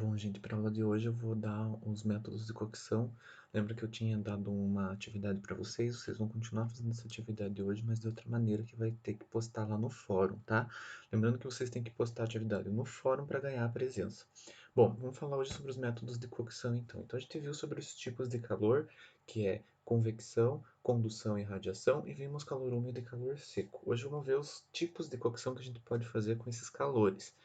Bom, gente, para aula de hoje eu vou dar uns métodos de cocção. Lembra que eu tinha dado uma atividade para vocês? Vocês vão continuar fazendo essa atividade hoje, mas de outra maneira que vai ter que postar lá no fórum, tá? Lembrando que vocês têm que postar a atividade no fórum para ganhar a presença. Bom, vamos falar hoje sobre os métodos de cocção então. Então a gente viu sobre os tipos de calor, que é convecção, condução e radiação, e vimos calor úmido e calor seco. Hoje vamos ver os tipos de cocção que a gente pode fazer com esses calores.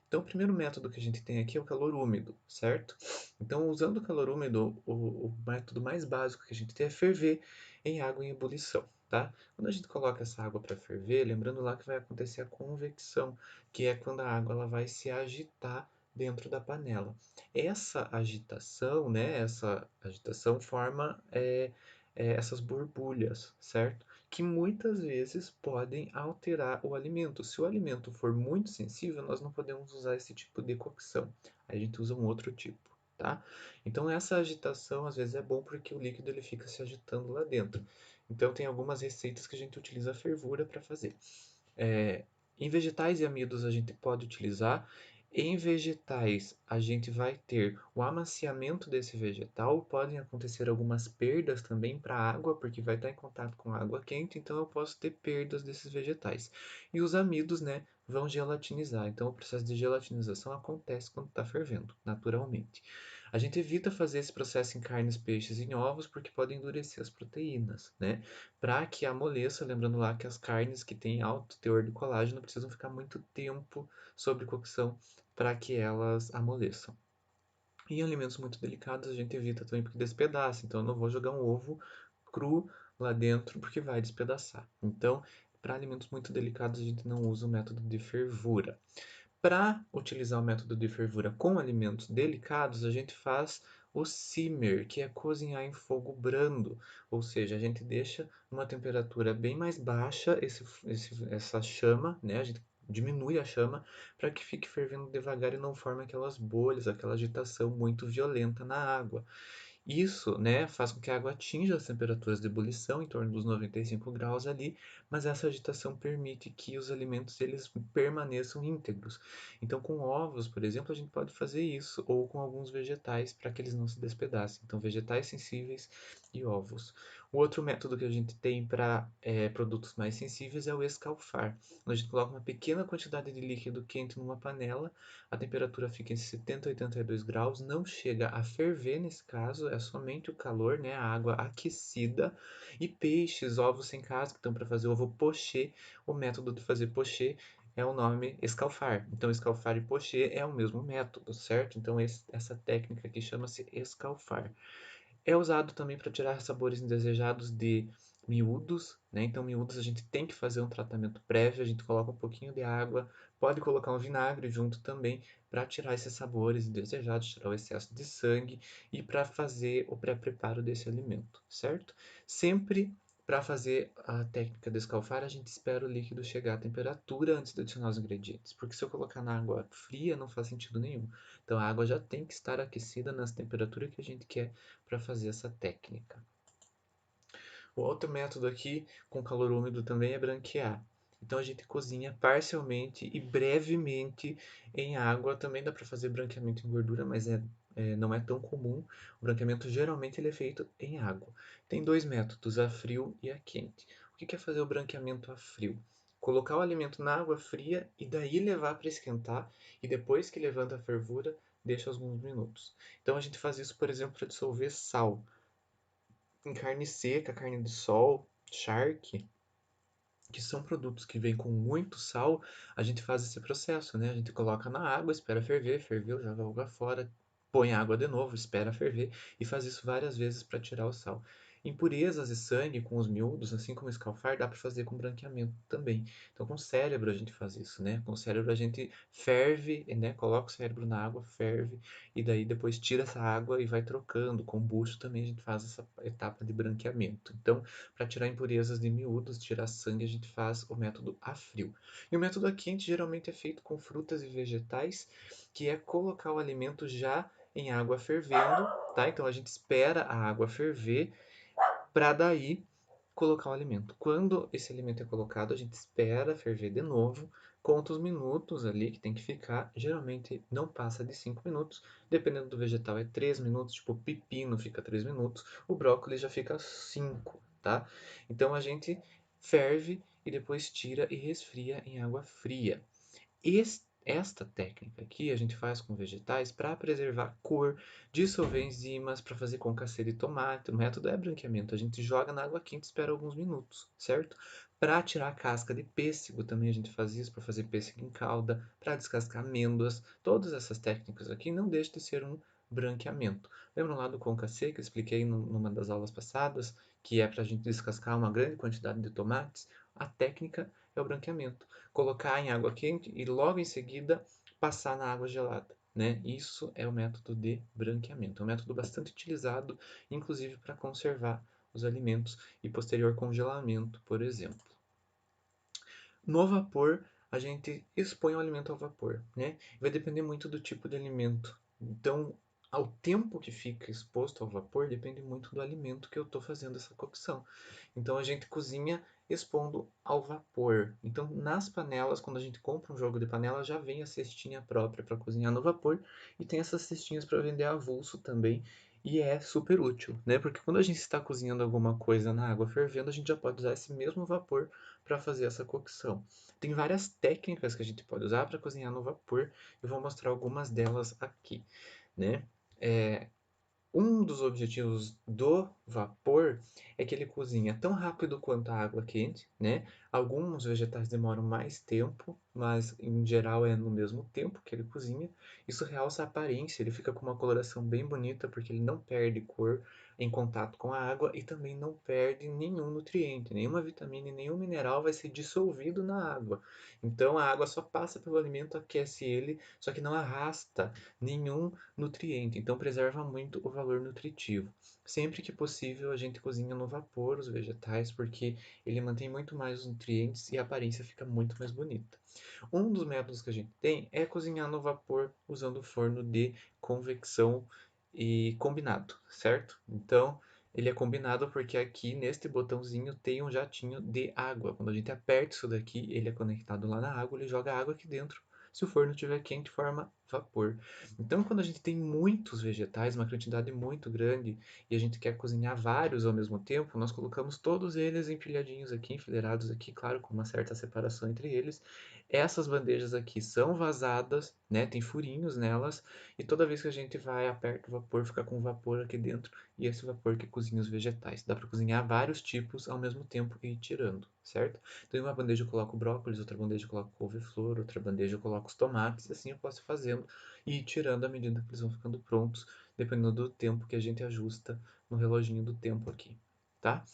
Então, o primeiro método que a gente tem aqui é o calor úmido, certo? Então, usando o calor úmido, o método mais básico que a gente tem é ferver em água em ebulição, tá? Quando a gente coloca essa água para ferver, lembrando lá que vai acontecer a convecção, que é quando a água ela vai se agitar dentro da panela. Essa agitação, né? Essa agitação forma essas borbulhas, certo? Que muitas vezes podem alterar o alimento. Se o alimento for muito sensível, nós não podemos usar esse tipo de cocção. A gente usa um outro tipo, tá? Então essa agitação às vezes é bom porque o líquido ele fica se agitando lá dentro. Então tem algumas receitas que a gente utiliza a fervura para fazer. É, em vegetais e amidos a gente pode utilizar. Em vegetais, a gente vai ter o amaciamento desse vegetal, podem acontecer algumas perdas também para a água, porque vai estar em contato com água quente, então eu posso ter perdas desses vegetais. E os amidos, né, vão gelatinizar, então o processo de gelatinização acontece quando está fervendo, naturalmente. A gente evita fazer esse processo em carnes, peixes e em ovos, porque podem endurecer as proteínas, né? Para que amoleça, lembrando lá que as carnes que têm alto teor de colágeno precisam ficar muito tempo sob cocção para que elas amoleçam. Em alimentos muito delicados, a gente evita também porque despedaça. Então, eu não vou jogar um ovo cru lá dentro porque vai despedaçar. Então, para alimentos muito delicados, a gente não usa o método de fervura. Para utilizar o método de fervura com alimentos delicados, a gente faz o simmer, que é cozinhar em fogo brando, ou seja, a gente deixa uma temperatura bem mais baixa essa chama, né? A gente diminui a chama para que fique fervendo devagar e não forme aquelas bolhas, aquela agitação muito violenta na água. Isso, né, faz com que a água atinja as temperaturas de ebulição, em torno dos 95 graus ali, mas essa agitação permite que os alimentos eles permaneçam íntegros. Então, com ovos, por exemplo, a gente pode fazer isso, ou com alguns vegetais para que eles não se despedacem. Então, vegetais sensíveis e ovos. O outro método que a gente tem para produtos mais sensíveis é o escalfar. A gente coloca uma pequena quantidade de líquido quente numa panela, a temperatura fica entre 70 e 82 graus, não chega a ferver nesse caso, é somente o calor, né, a água aquecida. E peixes, ovos sem casca, então para fazer ovo pochê, o método de fazer pochê é o nome escalfar. Então escalfar e pochê é o mesmo método, certo? Então essa técnica aqui chama-se escalfar. É usado também para tirar sabores indesejados de miúdos, né? Então, miúdos a gente tem que fazer um tratamento prévio, a gente coloca um pouquinho de água, pode colocar um vinagre junto também para tirar esses sabores indesejados, tirar o excesso de sangue e para fazer o pré-preparo desse alimento, certo? Sempre para fazer a técnica de escalfar, a gente espera o líquido chegar à temperatura antes de adicionar os ingredientes, porque se eu colocar na água fria não faz sentido nenhum. Então a água já tem que estar aquecida nas temperaturas que a gente quer para fazer essa técnica. O outro método aqui com calor úmido também é branquear. Então a gente cozinha parcialmente e brevemente em água. Também dá para fazer branqueamento em gordura, mas não é tão comum. O branqueamento geralmente ele é feito em água. Tem dois métodos, a frio e a quente. O que é fazer o branqueamento a frio? Colocar o alimento na água fria e daí levar para esquentar, e depois que levanta a fervura, deixa alguns minutos. Então a gente faz isso, por exemplo, para dissolver sal. Em carne seca, carne de sol, charque, que são produtos que vêm com muito sal, a gente faz esse processo, né? A gente coloca na água, espera ferver, ferveu, joga a água fora, põe a água de novo, espera ferver e faz isso várias vezes para tirar o sal. Impurezas e sangue com os miúdos, assim como escalfar, dá para fazer com branqueamento também. Então, com o cérebro a gente faz isso, né? Com o cérebro a gente ferve, né? Coloca o cérebro na água, ferve e daí depois tira essa água e vai trocando. Com o bucho também a gente faz essa etapa de branqueamento. Então, para tirar impurezas de miúdos, tirar sangue, a gente faz o método a frio. E o método a quente geralmente é feito com frutas e vegetais, que é colocar o alimento já em água fervendo, tá? Então a gente espera a água ferver para daí colocar o alimento. Quando esse alimento é colocado, a gente espera ferver de novo, conta os minutos ali que tem que ficar, geralmente não passa de 5 minutos, dependendo do vegetal é 3 minutos, tipo o pepino fica 3 minutos, o brócolis já fica 5, tá? Então a gente ferve e depois tira e resfria em água fria. Esta técnica aqui a gente faz com vegetais para preservar cor, dissolver enzimas, para fazer concassê de tomate. O método é branqueamento. A gente joga na água quente e espera alguns minutos, certo? Para tirar a casca de pêssego também a gente faz isso, para fazer pêssego em calda, para descascar amêndoas. Todas essas técnicas aqui não deixam de ser um branqueamento. Lembram lá do concassê que eu expliquei numa das aulas passadas, que é para a gente descascar uma grande quantidade de tomates? A técnica é o branqueamento. Colocar em água quente e logo em seguida passar na água gelada, né? Isso é o método de branqueamento. É um método bastante utilizado, inclusive para conservar os alimentos e posterior congelamento, por exemplo. No vapor, a gente expõe o alimento ao vapor, né? Vai depender muito do tipo de alimento. Então, ao tempo que fica exposto ao vapor depende muito do alimento que eu estou fazendo essa cocção. Então, a gente cozinha expondo ao vapor. Então, nas panelas, quando a gente compra um jogo de panela, já vem a cestinha própria para cozinhar no vapor e tem essas cestinhas para vender avulso também. E é super útil, né? Porque quando a gente está cozinhando alguma coisa na água fervendo, a gente já pode usar esse mesmo vapor para fazer essa cocção. Tem várias técnicas que a gente pode usar para cozinhar no vapor. Eu vou mostrar algumas delas aqui, né? É, um dos objetivos do vapor é que ele cozinha tão rápido quanto a água quente, né? Alguns vegetais demoram mais tempo, mas em geral é no mesmo tempo que ele cozinha. Isso realça a aparência, ele fica com uma coloração bem bonita porque ele não perde cor em contato com a água e também não perde nenhum nutriente, nenhuma vitamina e nenhum mineral vai ser dissolvido na água. Então a água só passa pelo alimento, aquece ele, só que não arrasta nenhum nutriente, então preserva muito o valor nutritivo. Sempre que possível, a gente cozinha no vapor os vegetais, porque ele mantém muito mais os nutrientes e a aparência fica muito mais bonita. Um dos métodos que a gente tem é cozinhar no vapor usando o forno de convecção e combinado, certo? Então, ele é combinado porque aqui neste botãozinho tem um jatinho de água. Quando a gente aperta isso daqui, ele é conectado lá na água, ele joga água aqui dentro. Se o forno estiver quente, forma vapor. Então, quando a gente tem muitos vegetais, uma quantidade muito grande, e a gente quer cozinhar vários ao mesmo tempo, nós colocamos todos eles empilhadinhos aqui, enfileirados aqui, claro, com uma certa separação entre eles. Essas bandejas aqui são vazadas, né? Tem furinhos nelas, e toda vez que a gente vai, aperta o vapor, fica com vapor aqui dentro, e esse vapor que cozinha os vegetais. Dá para cozinhar vários tipos ao mesmo tempo e ir tirando, certo? Então, em uma bandeja eu coloco brócolis, outra bandeja eu coloco couve-flor, outra bandeja eu coloco os tomates, assim eu posso ir fazendo e ir tirando à medida que eles vão ficando prontos, dependendo do tempo que a gente ajusta no reloginho do tempo aqui, tá?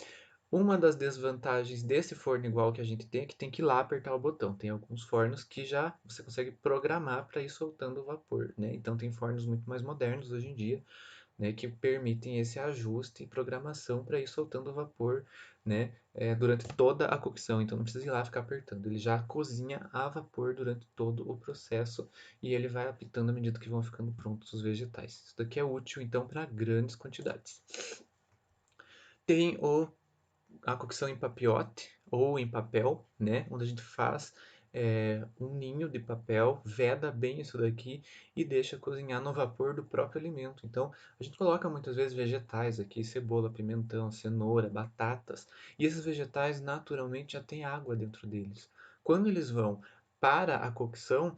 Uma das desvantagens desse forno igual que a gente tem é que tem que ir lá apertar o botão. Tem alguns fornos que já você consegue programar para ir soltando o vapor, né? Então tem fornos muito mais modernos hoje em dia, né, que permitem esse ajuste e programação para ir soltando o vapor, né, durante toda a cocção. Então não precisa ir lá ficar apertando. Ele já cozinha a vapor durante todo o processo e ele vai apitando à medida que vão ficando prontos os vegetais. Isso daqui é útil então para grandes quantidades. Tem a cocção em papiote ou em papel, né? Onde a gente faz um ninho de papel, veda bem isso daqui e deixa cozinhar no vapor do próprio alimento. Então, a gente coloca muitas vezes vegetais aqui, cebola, pimentão, cenoura, batatas, e esses vegetais naturalmente já têm água dentro deles. Quando eles vão para a cocção,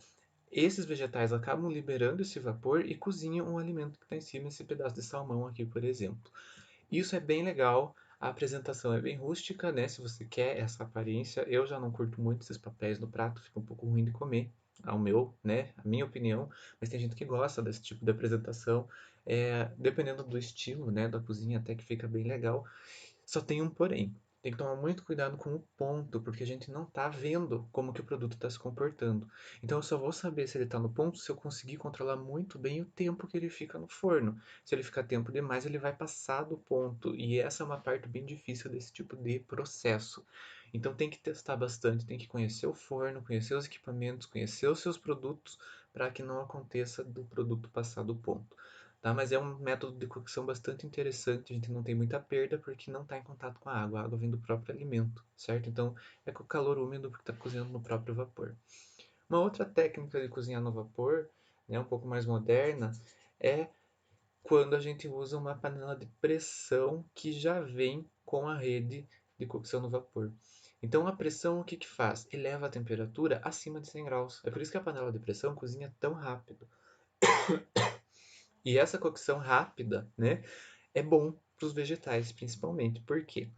esses vegetais acabam liberando esse vapor e cozinham o alimento que está em cima, esse pedaço de salmão aqui, por exemplo. Isso é bem legal. A apresentação é bem rústica, né? Se você quer essa aparência, eu já não curto muito esses papéis no prato, fica um pouco ruim de comer, ao meu, né? A minha opinião, mas tem gente que gosta desse tipo de apresentação. Dependendo do estilo, né, da cozinha, até que fica bem legal. Só tem um porém. Tem que tomar muito cuidado com o ponto, porque a gente não está vendo como que o produto está se comportando. Então eu só vou saber se ele está no ponto se eu conseguir controlar muito bem o tempo que ele fica no forno. Se ele ficar tempo demais, ele vai passar do ponto. E essa é uma parte bem difícil desse tipo de processo. Então tem que testar bastante, tem que conhecer o forno, conhecer os equipamentos, conhecer os seus produtos, para que não aconteça do produto passar do ponto. Tá? Mas é um método de cocção bastante interessante, a gente não tem muita perda porque não está em contato com a água vem do próprio alimento, certo? Então é com calor úmido porque está cozinhando no próprio vapor. Uma outra técnica de cozinhar no vapor, né, um pouco mais moderna, é quando a gente usa uma panela de pressão que já vem com a rede de cocção no vapor. Então a pressão o que que faz? Eleva a temperatura acima de 100 graus. É por isso que a panela de pressão cozinha tão rápido. E essa cocção rápida, né, é bom para os vegetais principalmente. Por quê?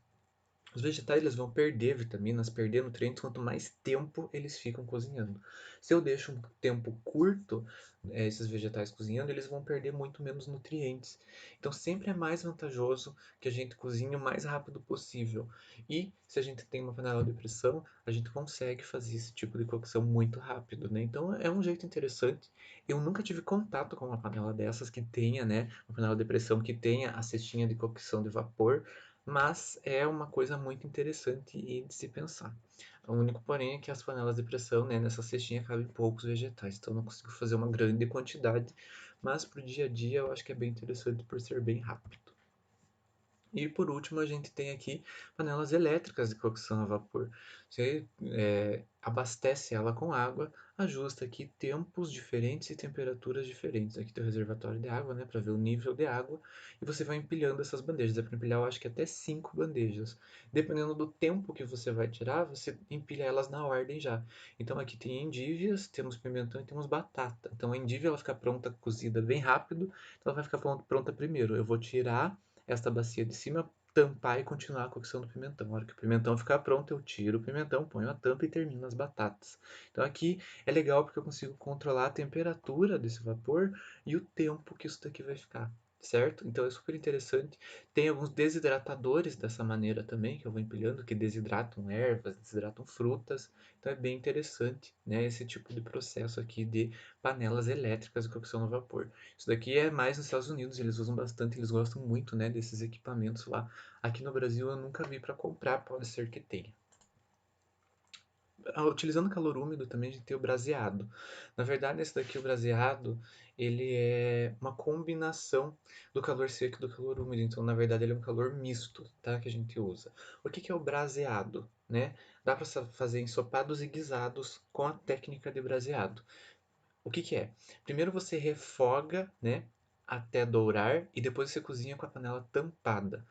Os vegetais eles vão perder vitaminas, perder nutrientes quanto mais tempo eles ficam cozinhando. Se eu deixo um tempo curto esses vegetais cozinhando, eles vão perder muito menos nutrientes. Então sempre é mais vantajoso que a gente cozinhe o mais rápido possível. E se a gente tem uma panela de pressão, a gente consegue fazer esse tipo de cocção muito rápido, né? Então é um jeito interessante. Eu nunca tive contato com uma panela dessas que tenha, né, uma panela de pressão que tenha a cestinha de cocção de vapor, mas é uma coisa muito interessante e de se pensar. O único porém é que as panelas de pressão, né, nessa cestinha cabem poucos vegetais, então eu não consigo fazer uma grande quantidade, mas para o dia a dia eu acho que é bem interessante por ser bem rápido. E por último, a gente tem aqui panelas elétricas de cocção a vapor. Você abastece ela com água, ajusta aqui tempos diferentes e temperaturas diferentes. Aqui tem o reservatório de água, né, para ver o nível de água, e você vai empilhando essas bandejas. É para empilhar, eu acho que até 5 bandejas. Dependendo do tempo que você vai tirar, você empilha elas na ordem já. Então aqui tem endívias, temos pimentão e temos batata. Então a endívia ela fica pronta, cozida bem rápido, então ela vai ficar pronta primeiro. Eu vou tirar esta bacia de cima, tampar e continuar a cocção do pimentão. Na hora que o pimentão ficar pronto, eu tiro o pimentão, ponho a tampa e termino as batatas. Então aqui é legal porque eu consigo controlar a temperatura desse vapor e o tempo que isso daqui vai ficar, certo? Então é super interessante. Tem alguns desidratadores dessa maneira também, que eu vou empilhando, que desidratam ervas, desidratam frutas. Então é bem interessante, né, esse tipo de processo aqui de panelas elétricas de cocção no vapor. Isso daqui é mais nos Estados Unidos, eles usam bastante, eles gostam muito, né, desses equipamentos lá. Aqui no Brasil eu nunca vi para comprar, pode ser que tenha. Utilizando calor úmido também a gente tem o braseado. Na verdade, esse daqui, o braseado, ele é uma combinação do calor seco e do calor úmido. Então, na verdade, ele é um calor misto, tá? Que a gente usa. O que que é o braseado, né? Dá para fazer ensopados e guisados com a técnica de braseado. O que que é? Primeiro você refoga, né, até dourar e depois você cozinha com a panela tampada.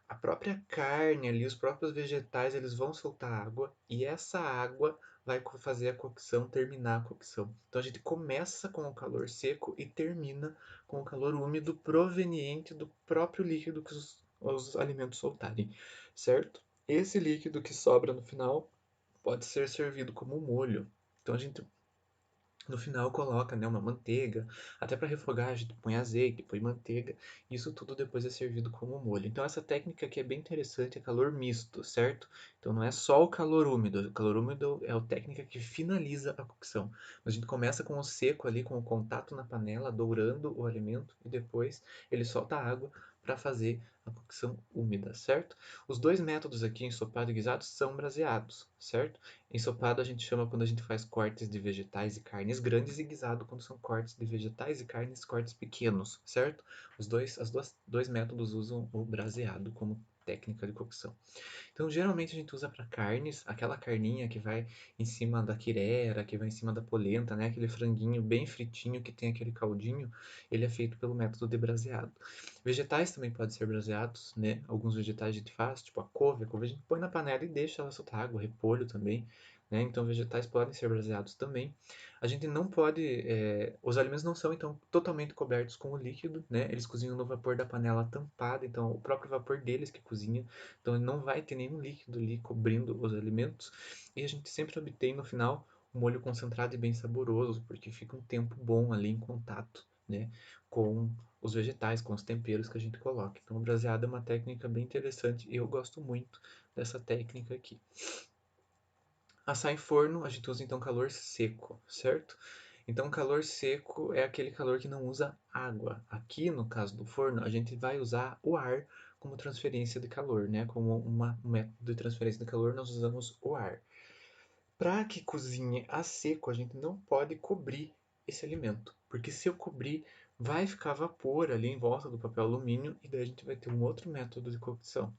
A própria carne ali, os próprios vegetais, eles vão soltar água e essa água vai fazer a cocção, terminar a cocção. Então a gente começa com o calor seco e termina com o calor úmido proveniente do próprio líquido que os alimentos soltarem, certo? Esse líquido que sobra no final pode ser servido como molho. Então a gente no final coloca, né, uma manteiga, até para refogar a gente põe azeite, põe manteiga, isso tudo depois é servido como molho. Então essa técnica aqui é bem interessante, é calor misto, certo? Então não é só o calor úmido é a técnica que finaliza a cocção. A gente começa com o seco ali, com o contato na panela, dourando o alimento e depois ele solta a água para fazer a cocção úmida, certo? Os dois métodos aqui, ensopado e guisado, são braseados, certo? Ensopado a gente chama quando a gente faz cortes de vegetais e carnes grandes e guisado quando são cortes de vegetais e carnes cortes pequenos, certo? Dois métodos usam o braseado como técnica de cocção. Então, geralmente a gente usa para carnes, aquela carninha que vai em cima da quirera, que vai em cima da polenta, né? Aquele franguinho bem fritinho que tem aquele caldinho, ele é feito pelo método de braseado. Vegetais também podem ser braseados, né? Alguns vegetais a gente faz, tipo a couve a gente põe na panela e deixa ela soltar água, repolho também, né? Então vegetais podem ser braseados também. A gente não pode, os alimentos não são então totalmente cobertos com o líquido, né? Eles cozinham no vapor da panela tampada, então o próprio vapor deles que cozinha, então não vai ter nenhum líquido ali cobrindo os alimentos. E a gente sempre obtém no final um molho concentrado e bem saboroso, porque fica um tempo bom ali em contato, né, com os vegetais, com os temperos que a gente coloca. Então, o braseado é uma técnica bem interessante e eu gosto muito dessa técnica aqui. Assar em forno, a gente usa então calor seco, certo? Então, calor seco é aquele calor que não usa água. Aqui, no caso do forno, a gente vai usar o ar como transferência de calor, né? Como um método de transferência de calor, nós usamos o ar. Para que cozinhe a seco, a gente não pode cobrir esse alimento, porque se eu cobrir, vai ficar vapor ali em volta do papel alumínio e daí a gente vai ter um outro método de cocção.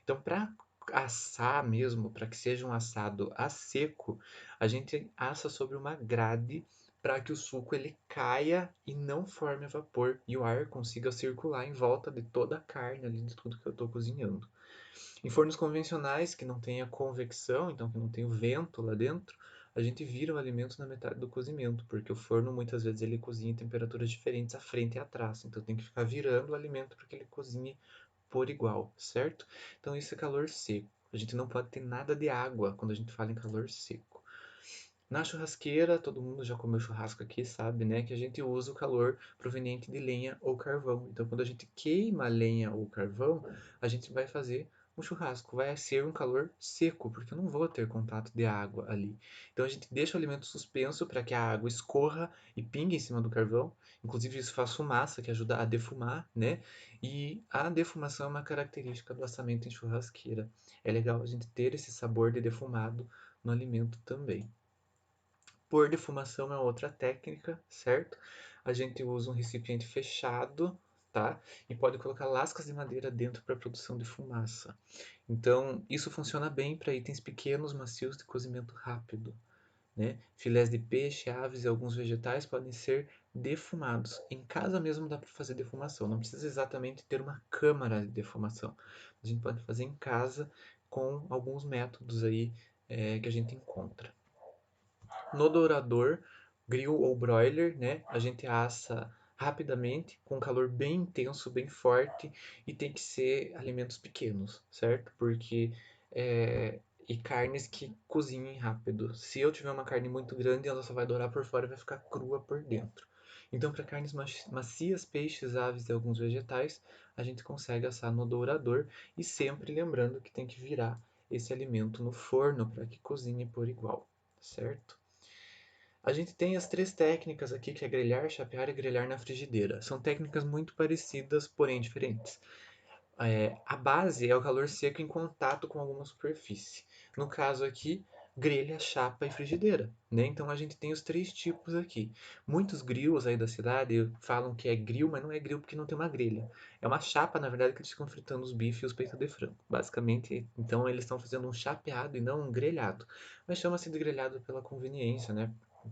Então, para assar mesmo, para que seja um assado a seco, a gente assa sobre uma grade para que o suco ele caia e não forme vapor e o ar consiga circular em volta de toda a carne ali de tudo que eu estou cozinhando. Em fornos convencionais, que não tenha convecção, então que não tem o vento lá dentro, a gente vira o alimento na metade do cozimento, porque o forno muitas vezes ele cozinha em temperaturas diferentes à frente e atrás, então tem que ficar virando o alimento para que ele cozinhe por igual, certo? Então isso é calor seco. A gente não pode ter nada de água quando a gente fala em calor seco. Na churrasqueira, todo mundo já comeu churrasco aqui, sabe, né, que a gente usa o calor proveniente de lenha ou carvão. Então, quando a gente queima a lenha ou carvão, a gente vai fazer um churrasco. Vai ser um calor seco, porque eu não vou ter contato de água ali. Então, a gente deixa o alimento suspenso para que a água escorra e pingue em cima do carvão. Inclusive, isso faz fumaça, que ajuda a defumar, né? E a defumação é uma característica do assamento em churrasqueira. É legal a gente ter esse sabor de defumado no alimento também. Por defumação é outra técnica, certo? A gente usa um recipiente fechado, tá? E pode colocar lascas de madeira dentro para a produção de fumaça. Então, isso funciona bem para itens pequenos, macios de cozimento rápido, né? Filés de peixe, aves e alguns vegetais podem ser defumados. Em casa mesmo dá para fazer defumação, não precisa exatamente ter uma câmara de defumação. A gente pode fazer em casa com alguns métodos aí que a gente encontra. No dourador, grill ou broiler, né? A gente assa rapidamente, com calor bem intenso, bem forte, e tem que ser alimentos pequenos, certo? Porque e carnes que cozinhem rápido. Se eu tiver uma carne muito grande, ela só vai dourar por fora e vai ficar crua por dentro. Então, para carnes macias, peixes, aves e alguns vegetais, a gente consegue assar no dourador e sempre lembrando que tem que virar esse alimento no forno para que cozinhe por igual, certo? A gente tem as três técnicas aqui, que é grelhar, chapear e grelhar na frigideira. São técnicas muito parecidas, porém diferentes. A base é o calor seco em contato com alguma superfície. No caso aqui, grelha, chapa e frigideira, né? Então a gente tem os três tipos aqui. Muitos grills aí da cidade falam que é grill, mas não é grill porque não tem uma grelha. É uma chapa, na verdade, que eles ficam fritando os bifes e os peitos de frango. Basicamente, então eles estão fazendo um chapeado e não um grelhado. Mas chama-se de grelhado pela conveniência, né?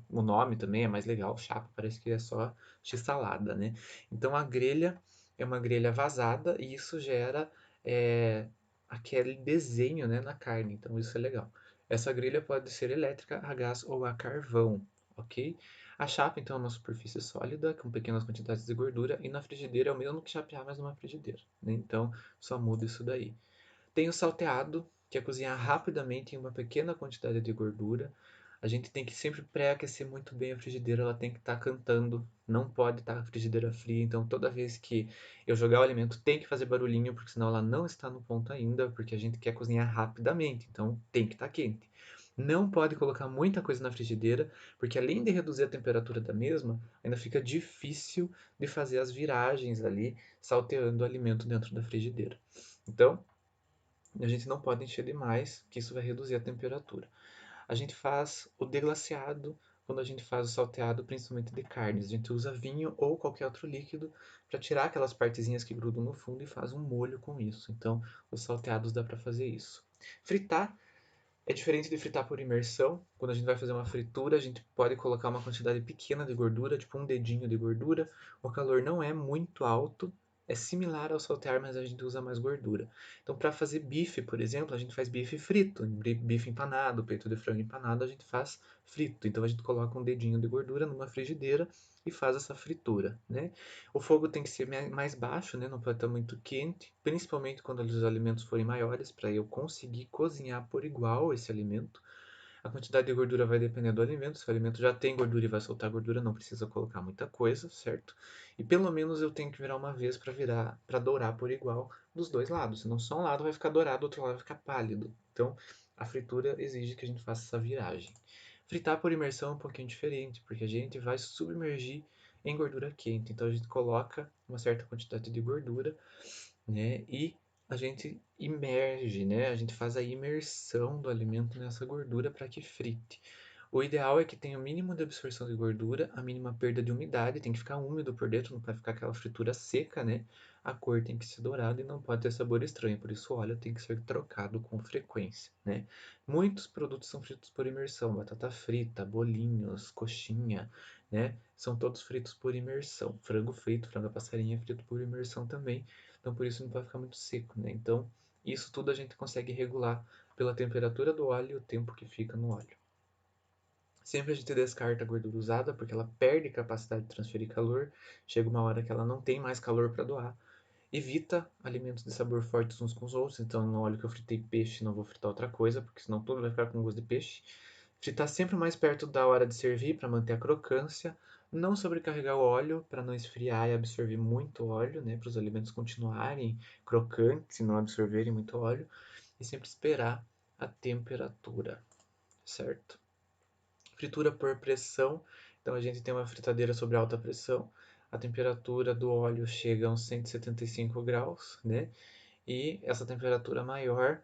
O nome também é mais legal, chapa, parece que é só x-salada, né? Então a grelha é uma grelha vazada e isso gera aquele desenho, né, na carne, então isso é legal. Essa grelha pode ser elétrica, a gás ou a carvão, ok? A chapa, então, é uma superfície sólida com pequenas quantidades de gordura e na frigideira é o mesmo que chapear, mas numa frigideira, né? Então só muda isso daí. Tem o salteado, que é cozinhar rapidamente em uma pequena quantidade de gordura. A gente tem que sempre pré-aquecer muito bem a frigideira, ela tem que estar cantando, não pode estar a frigideira fria. Então, toda vez que eu jogar o alimento, tem que fazer barulhinho, porque senão ela não está no ponto ainda, porque a gente quer cozinhar rapidamente, então tem que estar quente. Não pode colocar muita coisa na frigideira, porque além de reduzir a temperatura da mesma, ainda fica difícil de fazer as viragens ali, salteando o alimento dentro da frigideira. Então, a gente não pode encher demais, que isso vai reduzir a temperatura. A gente faz o deglaciado quando a gente faz o salteado, principalmente de carnes. A gente usa vinho ou qualquer outro líquido para tirar aquelas partezinhas que grudam no fundo e faz um molho com isso. Então, os salteados dá para fazer isso. Fritar é diferente de fritar por imersão. Quando a gente vai fazer uma fritura, a gente pode colocar uma quantidade pequena de gordura, tipo um dedinho de gordura. O calor não é muito alto, é similar ao saltear, mas a gente usa mais gordura. Então, para fazer bife, por exemplo, a gente faz bife frito, bife empanado, peito de frango empanado, a gente faz frito. Então, a gente coloca um dedinho de gordura numa frigideira e faz essa fritura, né? O fogo tem que ser mais baixo, né? Não pode estar muito quente, principalmente quando os alimentos forem maiores, para eu conseguir cozinhar por igual esse alimento. A quantidade de gordura vai depender do alimento. Se o alimento já tem gordura e vai soltar gordura, não precisa colocar muita coisa, certo? E pelo menos eu tenho que virar uma vez para dourar por igual dos dois lados. Senão só um lado vai ficar dourado, o outro lado vai ficar pálido. Então a fritura exige que a gente faça essa viragem. Fritar por imersão é um pouquinho diferente, porque a gente vai submergir em gordura quente. Então a gente coloca uma certa quantidade de gordura, né? E a gente imerge, né? A gente faz a imersão do alimento nessa gordura para que frite. O ideal é que tenha o mínimo de absorção de gordura, a mínima perda de umidade, tem que ficar úmido por dentro, não pode ficar aquela fritura seca, né? A cor tem que ser dourada e não pode ter sabor estranho, por isso o óleo tem que ser trocado com frequência, né? Muitos produtos são fritos por imersão, batata frita, bolinhos, coxinha, né? São todos fritos por imersão. Frango frito, frango a passarinho é frito por imersão também, então por isso não pode ficar muito seco, né? Então, isso tudo a gente consegue regular pela temperatura do óleo e o tempo que fica no óleo. Sempre a gente descarta a gordura usada porque ela perde capacidade de transferir calor, chega uma hora que ela não tem mais calor para doar. Evita alimentos de sabor fortes uns com os outros, então no óleo que eu fritei peixe não vou fritar outra coisa, porque senão tudo vai ficar com gosto de peixe. Fritar sempre mais perto da hora de servir para manter a crocância. Não sobrecarregar o óleo para não esfriar e absorver muito óleo, né, para os alimentos continuarem crocantes e não absorverem muito óleo. E sempre esperar a temperatura, certo? Fritura por pressão. Então a gente tem uma fritadeira sobre alta pressão. A temperatura do óleo chega a uns 175 graus, né? E essa temperatura maior,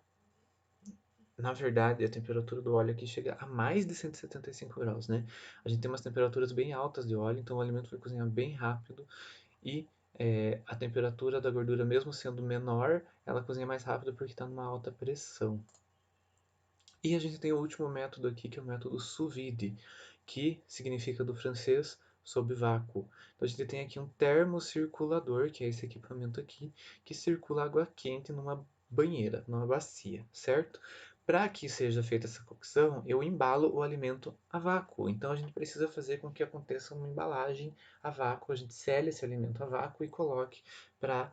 na verdade, a temperatura do óleo aqui chega a mais de 175 graus, né? A gente tem umas temperaturas bem altas de óleo, então o alimento vai cozinhar bem rápido e a temperatura da gordura, mesmo sendo menor, ela cozinha mais rápido porque está numa alta pressão. E a gente tem o último método aqui, que é o método sous vide, que significa do francês sob vácuo. Então a gente tem aqui um termocirculador, que é esse equipamento aqui, que circula água quente numa banheira, numa bacia, certo? Para que seja feita essa cocção, eu embalo o alimento a vácuo. Então a gente precisa fazer com que aconteça uma embalagem a vácuo, a gente sele esse alimento a vácuo e coloque para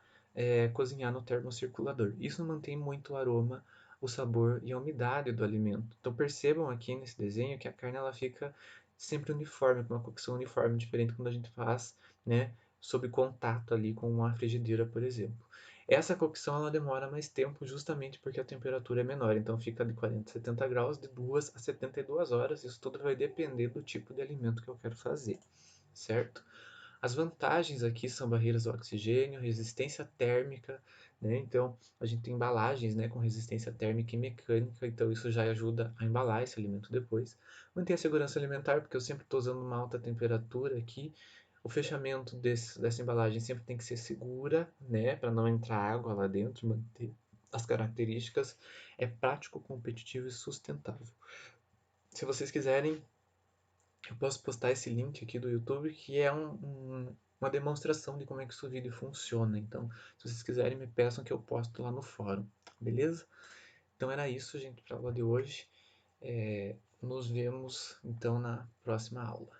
cozinhar no termocirculador. Isso mantém muito o aroma, o sabor e a umidade do alimento. Então percebam aqui nesse desenho que a carne ela fica sempre uniforme, com uma cocção uniforme, diferente quando a gente faz, né, sob contato ali com uma frigideira, por exemplo. Essa cocção ela demora mais tempo justamente porque a temperatura é menor, então fica de 40 a 70 graus, de 2 a 72 horas, isso tudo vai depender do tipo de alimento que eu quero fazer, certo? As vantagens aqui são barreiras ao oxigênio, resistência térmica, né? Então, a gente tem embalagens, né, com resistência térmica e mecânica, então isso já ajuda a embalar esse alimento depois. Manter a segurança alimentar, porque eu sempre estou usando uma alta temperatura aqui. O fechamento dessa embalagem sempre tem que ser segura, né, para não entrar água lá dentro, manter as características. É prático, competitivo e sustentável. Se vocês quiserem, eu posso postar esse link aqui do YouTube, que é uma demonstração de como é que o seu vídeo funciona. Então, se vocês quiserem, me peçam que eu posto lá no fórum, beleza? Então era isso, gente, para a aula de hoje. Nos vemos então na próxima aula.